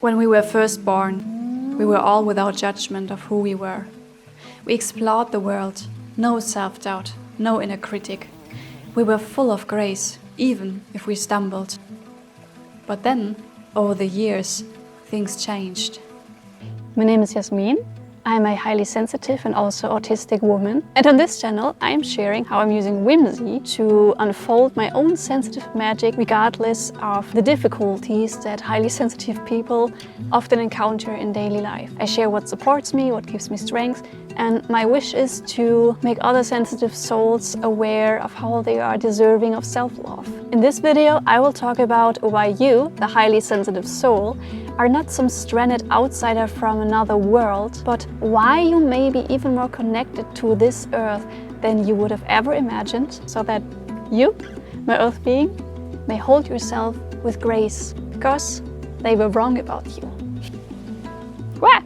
When we were first born, we were all without judgment of who we were. We explored the world, no self-doubt, no inner critic. We were full of grace, even if we stumbled. But then, over the years, things changed. My name is Yasmin. I'm a highly sensitive and also autistic woman. And on this channel, I'm sharing how I'm using whimsy to unfold my own sensitive magic regardless of the difficulties that highly sensitive people often encounter in daily life. I share what supports me, what gives me strength, and my wish is to make other sensitive souls aware of how they are deserving of self-love. In this video, I will talk about why you, the highly sensitive soul, are not some stranded outsider from another world, but why you may be even more connected to this earth than you would have ever imagined, so that you, my earth being, may hold yourself with grace, because they were wrong about you. Wah!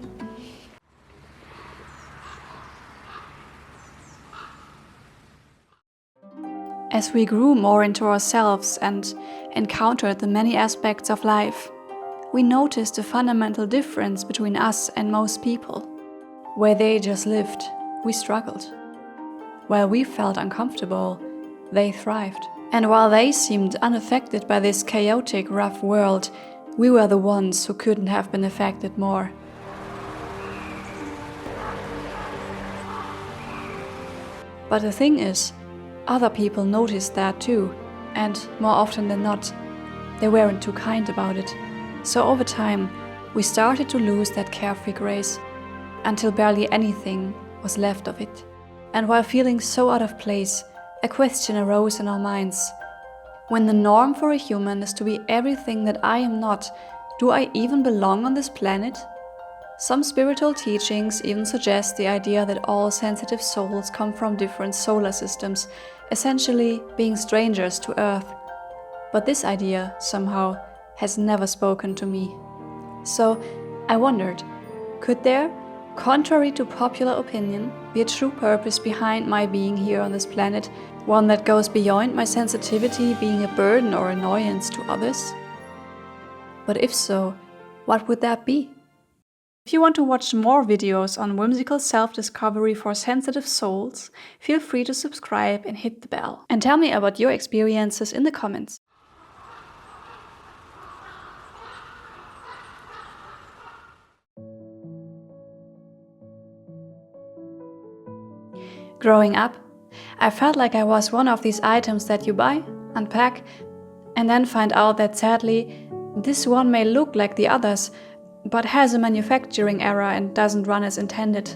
As we grew more into ourselves and encountered the many aspects of life, we noticed a fundamental difference between us and most people. Where they just lived, we struggled. While we felt uncomfortable, they thrived. And while they seemed unaffected by this chaotic, rough world, we were the ones who couldn't have been affected more. But the thing is, other people noticed that too, and more often than not, they weren't too kind about it. So over time, we started to lose that carefree grace, until barely anything was left of it. And while feeling so out of place, a question arose in our minds. When the norm for a human is to be everything that I am not, do I even belong on this planet? Some spiritual teachings even suggest the idea that all sensitive souls come from different solar systems, essentially being strangers to Earth. But this idea, somehow, has never spoken to me. So I wondered, could there, contrary to popular opinion, be a true purpose behind my being here on this planet, one that goes beyond my sensitivity being a burden or annoyance to others? But if so, what would that be? If you want to watch more videos on whimsical self-discovery for sensitive souls, feel free to subscribe and hit the bell. And tell me about your experiences in the comments. Growing up, I felt like I was one of these items that you buy, unpack, and then find out that sadly, this one may look like the others, but has a manufacturing error and doesn't run as intended.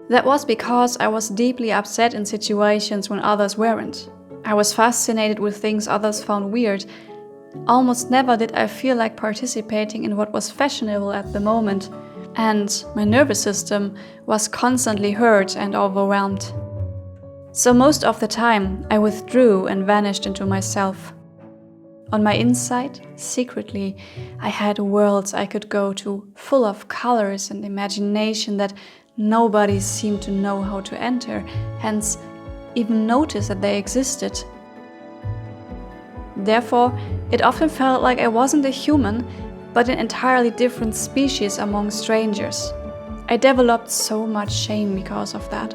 That was because I was deeply upset in situations when others weren't. I was fascinated with things others found weird. Almost never did I feel like participating in what was fashionable at the moment, and my nervous system was constantly hurt and overwhelmed. So most of the time, I withdrew and vanished into myself. On my inside, secretly, I had worlds I could go to, full of colors and imagination that nobody seemed to know how to enter, hence even notice that they existed. Therefore, it often felt like I wasn't a human, but an entirely different species among strangers. I developed so much shame because of that.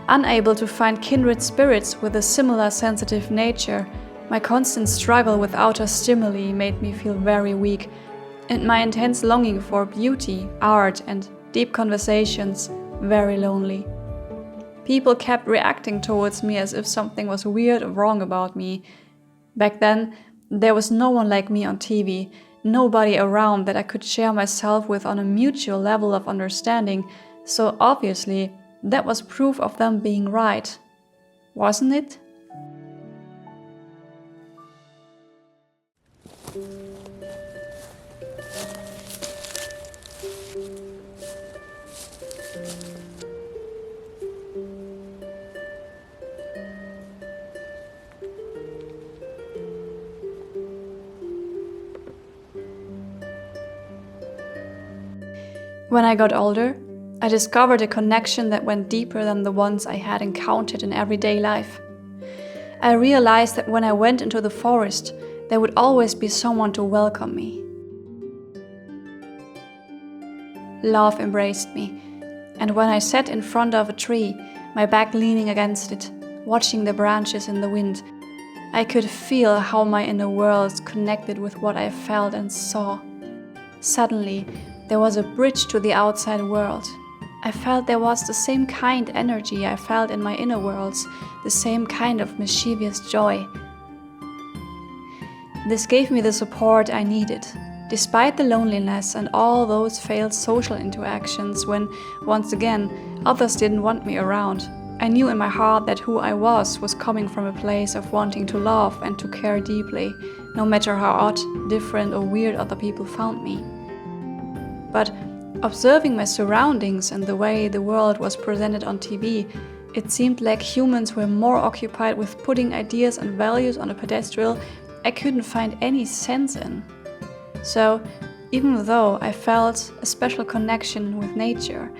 Unable to find kindred spirits with a similar sensitive nature, my constant struggle with outer stimuli made me feel very weak, and my intense longing for beauty, art, and deep conversations very lonely. People kept reacting towards me as if something was weird or wrong about me. Back then, there was no one like me on TV, nobody around that I could share myself with on a mutual level of understanding, so obviously that was proof of them being right, wasn't it? When I got older, I discovered a connection that went deeper than the ones I had encountered in everyday life. I realized that when I went into the forest, there would always be someone to welcome me. love embraced me. And when I sat in front of a tree, my back leaning against it, watching the branches in the wind, I could feel how my inner worlds connected with what I felt and saw. Suddenly, there was a bridge to the outside world. I felt there was the same kind energy I felt in my inner worlds, the same kind of mischievous joy. This gave me the support I needed, despite the loneliness and all those failed social interactions when, once again, others didn't want me around. I knew in my heart that who I was coming from a place of wanting to love and to care deeply, no matter how odd, different or weird other people found me. But observing my surroundings and the way the world was presented on TV, it seemed like humans were more occupied with putting ideas and values on a pedestal I couldn't find any sense in. So, even though I felt a special connection with nature,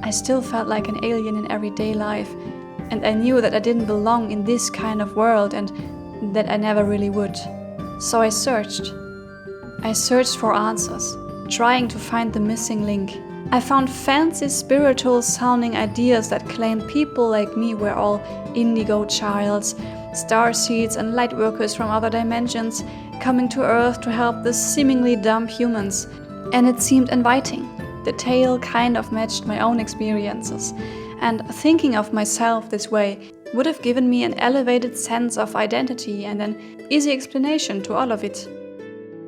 I still felt like an alien in everyday life, and I knew that I didn't belong in this kind of world and that I never really would. So I searched. I searched for answers, trying to find the missing link. I found fancy spiritual sounding ideas that claimed people like me were all indigo childs, starseeds and light workers from other dimensions coming to Earth to help the seemingly dumb humans. And it seemed inviting. The tale kind of matched my own experiences, and thinking of myself this way would have given me an elevated sense of identity and an easy explanation to all of it.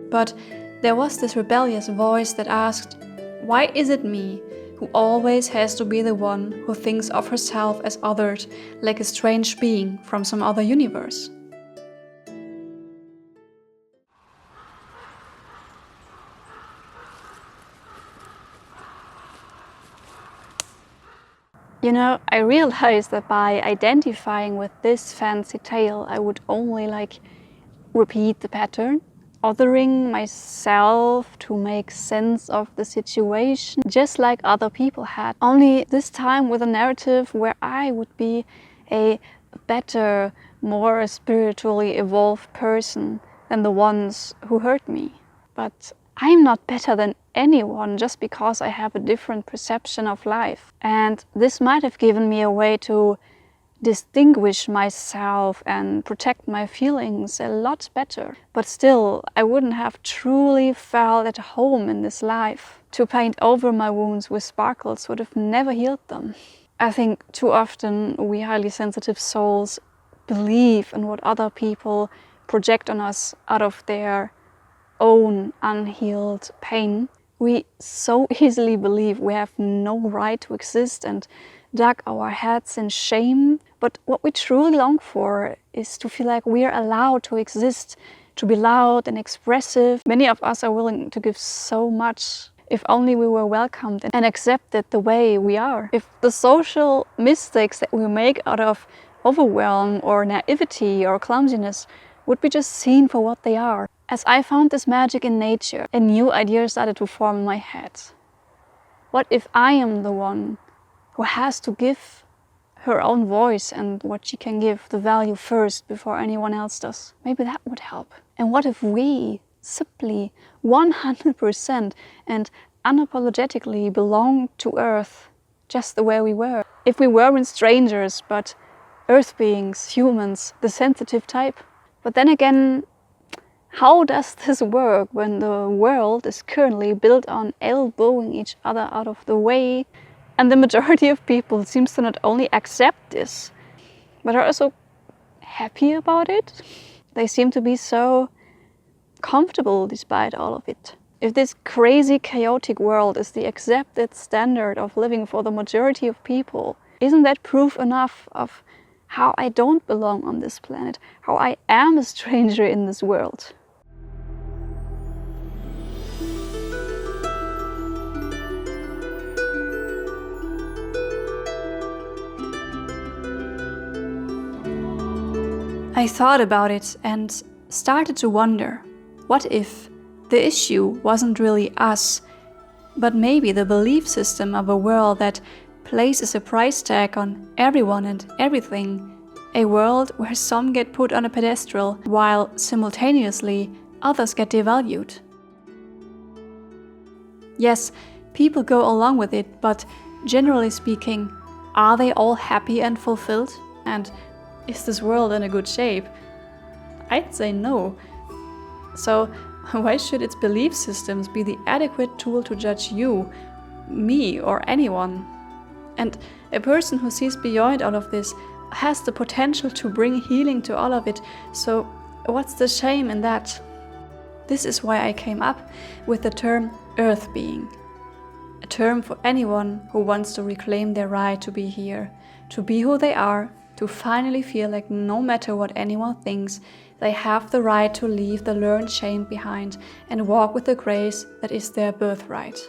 But there was this rebellious voice that asked, why is it me who always has to be the one who thinks of herself as othered, like a strange being from some other universe? You know, I realized that by identifying with this fancy tale, I would only repeat the pattern, othering myself to make sense of the situation, just like other people had. Only this time with a narrative where I would be a better, more spiritually evolved person than the ones who hurt me. But I'm not better than anyone just because I have a different perception of life. And this might have given me a way to distinguish myself and protect my feelings a lot better. But still, I wouldn't have truly felt at home in this life. To paint over my wounds with sparkles would have never healed them. I think too often we highly sensitive souls believe in what other people project on us out of their own unhealed pain. We so easily believe we have no right to exist and dug our heads in shame. But what we truly long for is to feel like we are allowed to exist, to be loud and expressive. Many of us are willing to give so much if only we were welcomed and accepted the way we are. If the social mistakes that we make out of overwhelm or naivety or clumsiness would be just seen for what they are. As I found this magic in nature, a new idea started to form in my head. What if I am the one who has to give her own voice and what she can give the value first before anyone else does? Maybe that would help. And what if we simply 100% and unapologetically belonged to Earth just the way we were? If we weren't strangers, but Earth beings, humans, the sensitive type? But then again, how does this work when the world is currently built on elbowing each other out of the way? And the majority of people seems to not only accept this, but are also happy about it. They seem to be so comfortable despite all of it. If this crazy, chaotic world is the accepted standard of living for the majority of people, isn't that proof enough of how I don't belong on this planet, how I am a stranger in this world? I thought about it and started to wonder, what if the issue wasn't really us, but maybe the belief system of a world that places a price tag on everyone and everything, a world where some get put on a pedestal while simultaneously others get devalued. Yes, People go along with it, but generally speaking, are they all happy and fulfilled? And is this world in a good shape? I'd say no. So why should its belief systems be the adequate tool to judge you, me, or anyone? And a person who sees beyond all of this has the potential to bring healing to all of it, so what's the shame in that? This is why I came up with the term Earthbeing, a term for anyone who wants to reclaim their right to be here, to be who they are, to finally feel like no matter what anyone thinks, they have the right to leave the learned shame behind and walk with the grace that is their birthright.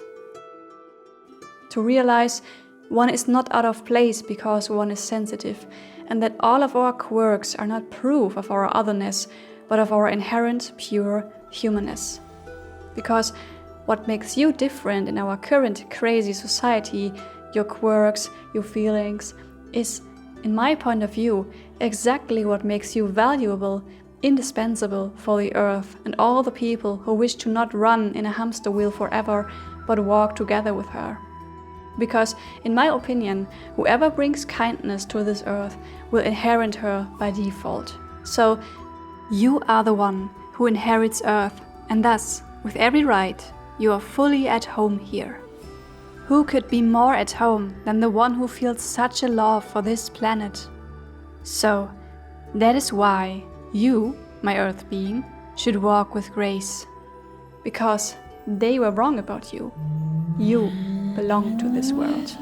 To realize one is not out of place because one is sensitive, and that all of our quirks are not proof of our otherness, but of our inherent, pure humanness. Because what makes you different in our current crazy society, your quirks, your feelings, is, in my point of view, exactly what makes you valuable, indispensable for the earth and all the people who wish to not run in a hamster wheel forever, but walk together with her. Because, in my opinion, whoever brings kindness to this earth will inherit her by default. So, you are the one who inherits Earth, and thus, with every right, you are fully at home here. Who could be more at home than the one who feels such a love for this planet? So, that is why you, my Earth being, should walk with grace. Because they were wrong about you. You belong to this world.